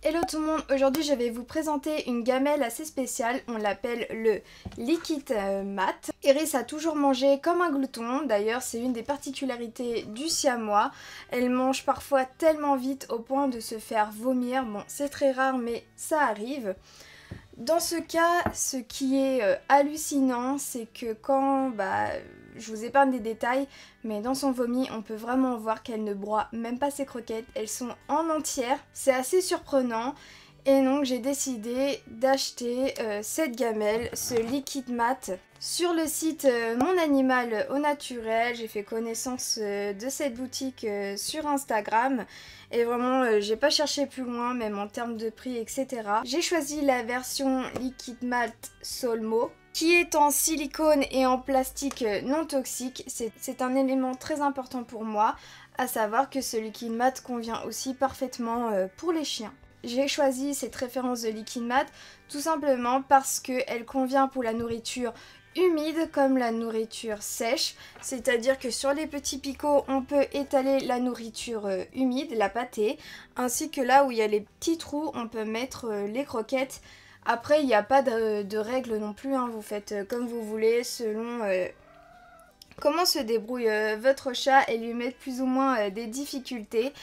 Hello tout le monde, aujourd'hui je vais vous présenter une gamelle assez spéciale, on l'appelle le Liquid Mat. Iris a toujours mangé comme un glouton, d'ailleurs c'est une des particularités du siamois. Elle mange parfois tellement vite au point de se faire vomir, bon c'est très rare mais ça arrive. Dans ce cas, ce qui est hallucinant, c'est que quand, je vous épargne des détails, mais dans son vomi, on peut vraiment voir qu'elle ne broie même pas ses croquettes, elles sont en entière. C'est assez surprenant. Et donc j'ai décidé d'acheter cette gamelle, ce Liquid Mat, sur le site Mon Animal au Naturel. J'ai fait connaissance de cette boutique sur Instagram et vraiment j'ai pas cherché plus loin, même en termes de prix, etc. J'ai choisi la version Liquid Mat Solmo, qui est en silicone et en plastique non toxique. C'est un élément très important pour moi, à savoir que ce Liquid Mat convient aussi parfaitement pour les chiens. J'ai choisi cette référence de Liquid Mat tout simplement parce qu'elle convient pour la nourriture humide comme la nourriture sèche, c'est-à-dire que sur les petits picots on peut étaler la nourriture humide, la pâtée, ainsi que là où il y a les petits trous on peut mettre les croquettes. Après il n'y a pas de règles non plus, hein. Vous faites comme vous voulez selon comment se débrouille votre chat et lui mettre plus ou moins des difficultés.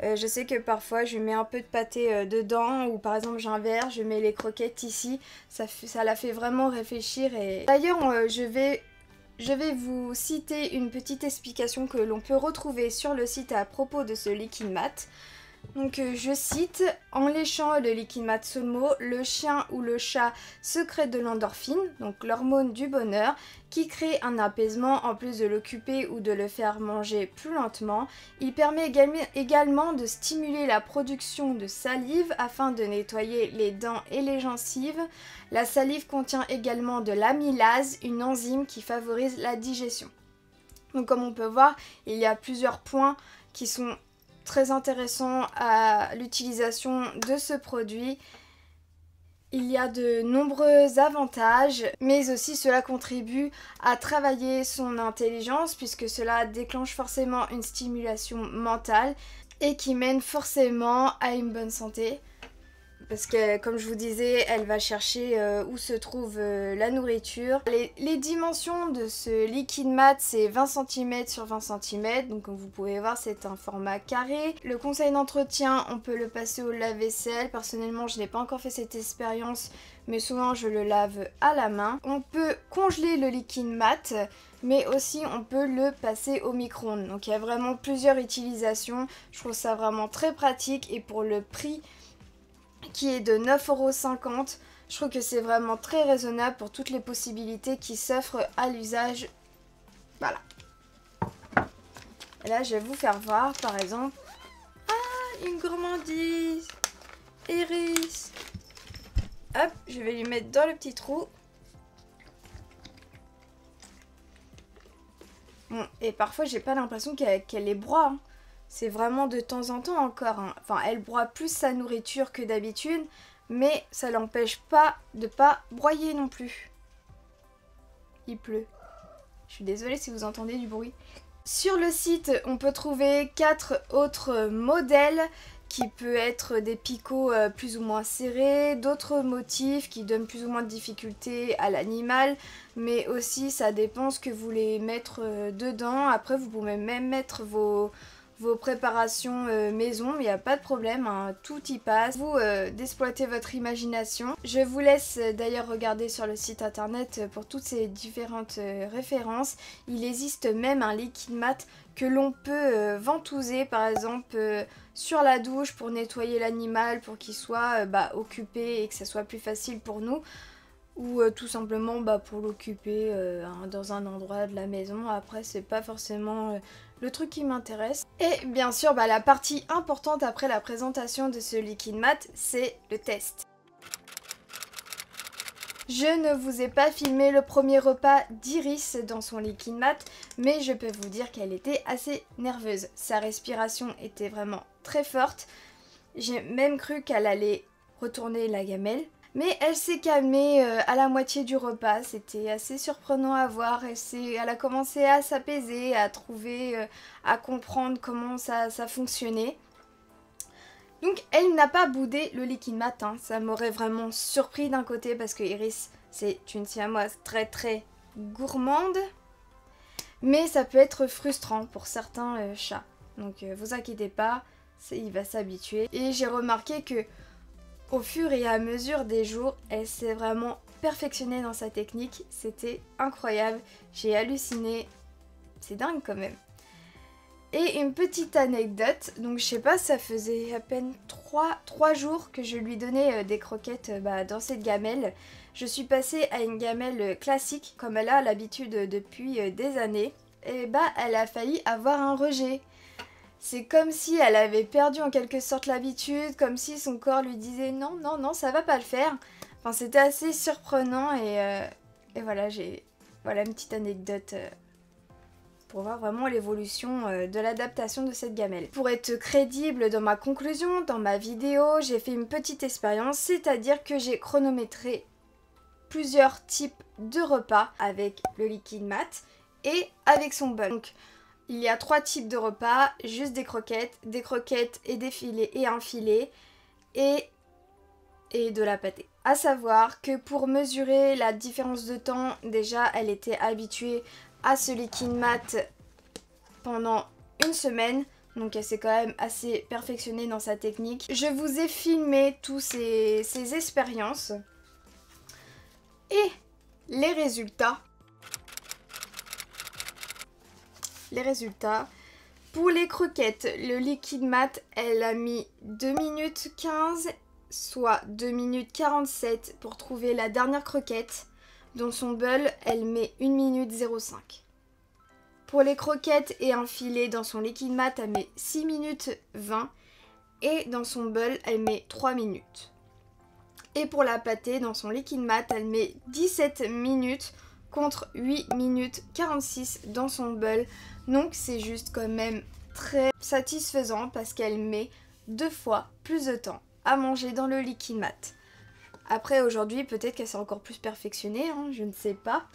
Je sais que parfois je mets un peu de pâté dedans, ou par exemple j'inverse, je mets les croquettes ici, ça la fait vraiment réfléchir. Et d'ailleurs je vais vous citer une petite explication que l'on peut retrouver sur le site à propos de ce Liquid Mat. Donc je cite: en léchant le Liquid Mat Solmo, le chien ou le chat sécrète de l'endorphine, donc l'hormone du bonheur, qui crée un apaisement en plus de l'occuper ou de le faire manger plus lentement. Il permet également de stimuler la production de salive afin de nettoyer les dents et les gencives. La salive contient également de l'amylase, une enzyme qui favorise la digestion. Donc comme on peut voir, il y a plusieurs points qui sont très intéressant à l'utilisation de ce produit. Il y a de nombreux avantages, mais aussi cela contribue à travailler son intelligence puisque cela déclenche forcément une stimulation mentale et qui mène forcément à une bonne santé. Parce que comme je vous disais, elle va chercher où se trouve la nourriture. Les dimensions de ce Liquid Mat, c'est 20 cm sur 20 cm. Donc comme vous pouvez voir, c'est un format carré. Le conseil d'entretien, on peut le passer au lave-vaisselle. Personnellement, je n'ai pas encore fait cette expérience, mais souvent je le lave à la main. On peut congeler le Liquid Mat, mais aussi on peut le passer au micro-ondes. Donc il y a vraiment plusieurs utilisations. Je trouve ça vraiment très pratique et pour le prix qui est de 9,50 €. Je trouve que c'est vraiment très raisonnable pour toutes les possibilités qui s'offrent à l'usage. Voilà. Et là, je vais vous faire voir, par exemple. Ah, une gourmandise. Iris. Hop, je vais lui mettre dans le petit trou. Bon, et parfois, j'ai pas l'impression qu'elle les broie, hein. C'est vraiment de temps en temps encore, hein. Enfin, elle broie plus sa nourriture que d'habitude, mais ça l'empêche pas de pas broyer non plus. Il pleut. Je suis désolée si vous entendez du bruit. Sur le site, on peut trouver 4 autres modèles qui peuvent être des picots plus ou moins serrés, d'autres motifs qui donnent plus ou moins de difficulté à l'animal, mais aussi ça dépend ce que vous voulez mettre dedans. Après, vous pouvez même mettre vos préparations maison, mais il n'y a pas de problème, hein, tout y passe. Vous d'exploiter votre imagination. Je vous laisse d'ailleurs regarder sur le site internet pour toutes ces différentes références. Il existe même un Liquid Mat que l'on peut ventouser par exemple sur la douche pour nettoyer l'animal, pour qu'il soit occupé et que ça soit plus facile pour nous. Ou tout simplement pour l'occuper dans un endroit de la maison. Après c'est pas forcément le truc qui m'intéresse. Et bien sûr la partie importante après la présentation de ce Liquid Mat, c'est le test. Je ne vous ai pas filmé le premier repas d'Iris dans son Liquid Mat, mais je peux vous dire qu'elle était assez nerveuse. Sa respiration était vraiment très forte. J'ai même cru qu'elle allait retourner la gamelle. Mais elle s'est calmée à la moitié du repas, c'était assez surprenant à voir. Elle a commencé à s'apaiser, à trouver, à comprendre comment ça fonctionnait. Donc elle n'a pas boudé le liquide mat, hein. Ça m'aurait vraiment surpris d'un côté parce que Iris c'est une siamoise très gourmande. Mais ça peut être frustrant pour certains chats. Donc vous inquiétez pas, il va s'habituer. Et j'ai remarqué que au fur et à mesure des jours, elle s'est vraiment perfectionnée dans sa technique. C'était incroyable, j'ai halluciné. C'est dingue quand même. Et une petite anecdote, donc je sais pas, ça faisait à peine 3 jours que je lui donnais des croquettes dans cette gamelle. Je suis passée à une gamelle classique, comme elle a l'habitude depuis des années. Et elle a failli avoir un rejet. C'est comme si elle avait perdu en quelque sorte l'habitude, comme si son corps lui disait non, ça va pas le faire. Enfin, c'était assez surprenant et voilà, voilà une petite anecdote pour voir vraiment l'évolution de l'adaptation de cette gamelle. Pour être crédible dans ma conclusion, dans ma vidéo, j'ai fait une petite expérience, c'est-à-dire que j'ai chronométré plusieurs types de repas avec le liquide mat et avec son bol. Donc, il y a 3 types de repas, juste des croquettes et des filets et un filet et de la pâtée. À savoir que pour mesurer la différence de temps, déjà elle était habituée à ce liquide mat pendant une semaine. Donc elle s'est quand même assez perfectionnée dans sa technique. Je vous ai filmé tous ces expériences. Et les résultats. Pour les croquettes, le liquide mat, elle a mis 2 minutes 15, soit 2 minutes 47 pour trouver la dernière croquette. Dans son bol, elle met 1 minute 05. Pour les croquettes et un filet dans son liquide mat, elle met 6 minutes 20. Et dans son bol, elle met 3 minutes. Et pour la pâtée, dans son liquide mat, elle met 17 minutes contre 8 minutes 46 dans son bol. Donc c'est juste quand même très satisfaisant parce qu'elle met 2 fois plus de temps à manger dans le liquide mat. Après aujourd'hui, peut-être qu'elle s'est encore plus perfectionnée, hein, je ne sais pas.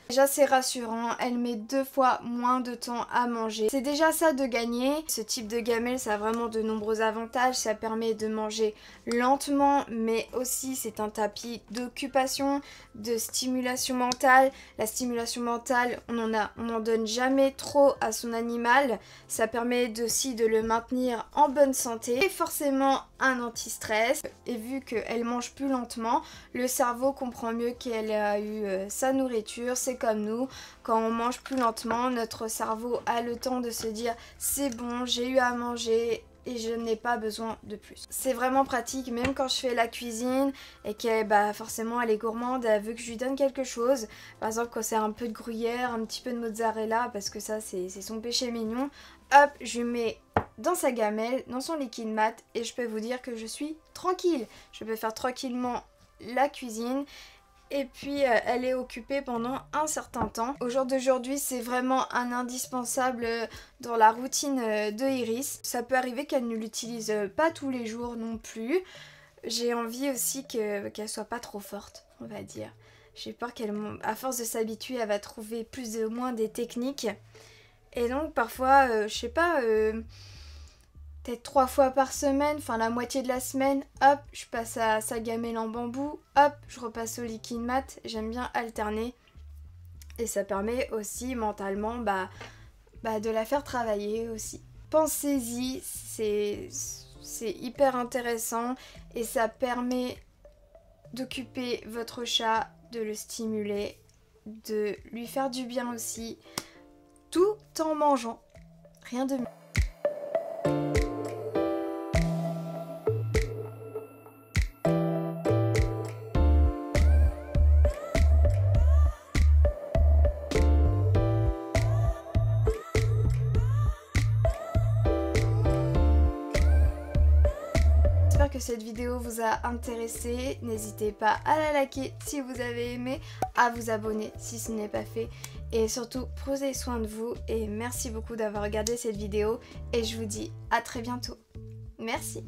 Déjà c'est rassurant, elle met 2 fois moins de temps à manger. C'est déjà ça de gagner. Ce type de gamelle, ça a vraiment de nombreux avantages. Ça permet de manger lentement, mais aussi c'est un tapis d'occupation, de stimulation mentale. La stimulation mentale, on n'en donne jamais trop à son animal. Ça permet aussi de le maintenir en bonne santé. Et forcément un anti-stress. Et vu qu'elle mange plus lentement, le cerveau comprend mieux qu'elle a eu sa nourriture. C'est comme nous, quand on mange plus lentement, notre cerveau a le temps de se dire c'est bon, j'ai eu à manger et je n'ai pas besoin de plus. C'est vraiment pratique, même quand je fais la cuisine et qu'elle, forcément elle est gourmande, elle veut que je lui donne quelque chose. Par exemple quand c'est un peu de gruyère, un petit peu de mozzarella, parce que ça c'est son péché mignon. Hop, je lui mets dans sa gamelle, dans son liquide mat et je peux vous dire que je suis tranquille. Je peux faire tranquillement la cuisine. Et puis elle est occupée pendant un certain temps. Au jour d'aujourd'hui, c'est vraiment un indispensable dans la routine de Iris. Ça peut arriver qu'elle ne l'utilise pas tous les jours non plus. J'ai envie aussi qu'elle soit pas trop forte, on va dire. J'ai peur qu'à force de s'habituer, elle va trouver plus ou moins des techniques. Et donc parfois, je sais pas... peut-être 3 fois par semaine, enfin la moitié de la semaine, hop, je passe à sa gamelle en bambou, hop, je repasse au liquide mat, j'aime bien alterner. Et ça permet aussi mentalement de la faire travailler aussi. Pensez-y, c'est hyper intéressant et ça permet d'occuper votre chat, de le stimuler, de lui faire du bien aussi, tout en mangeant. Rien de mieux. J'espère que cette vidéo vous a intéressé. N'hésitez pas à la liker si vous avez aimé, à vous abonner si ce n'est pas fait. Et surtout, prenez soin de vous et merci beaucoup d'avoir regardé cette vidéo. Et je vous dis à très bientôt. Merci.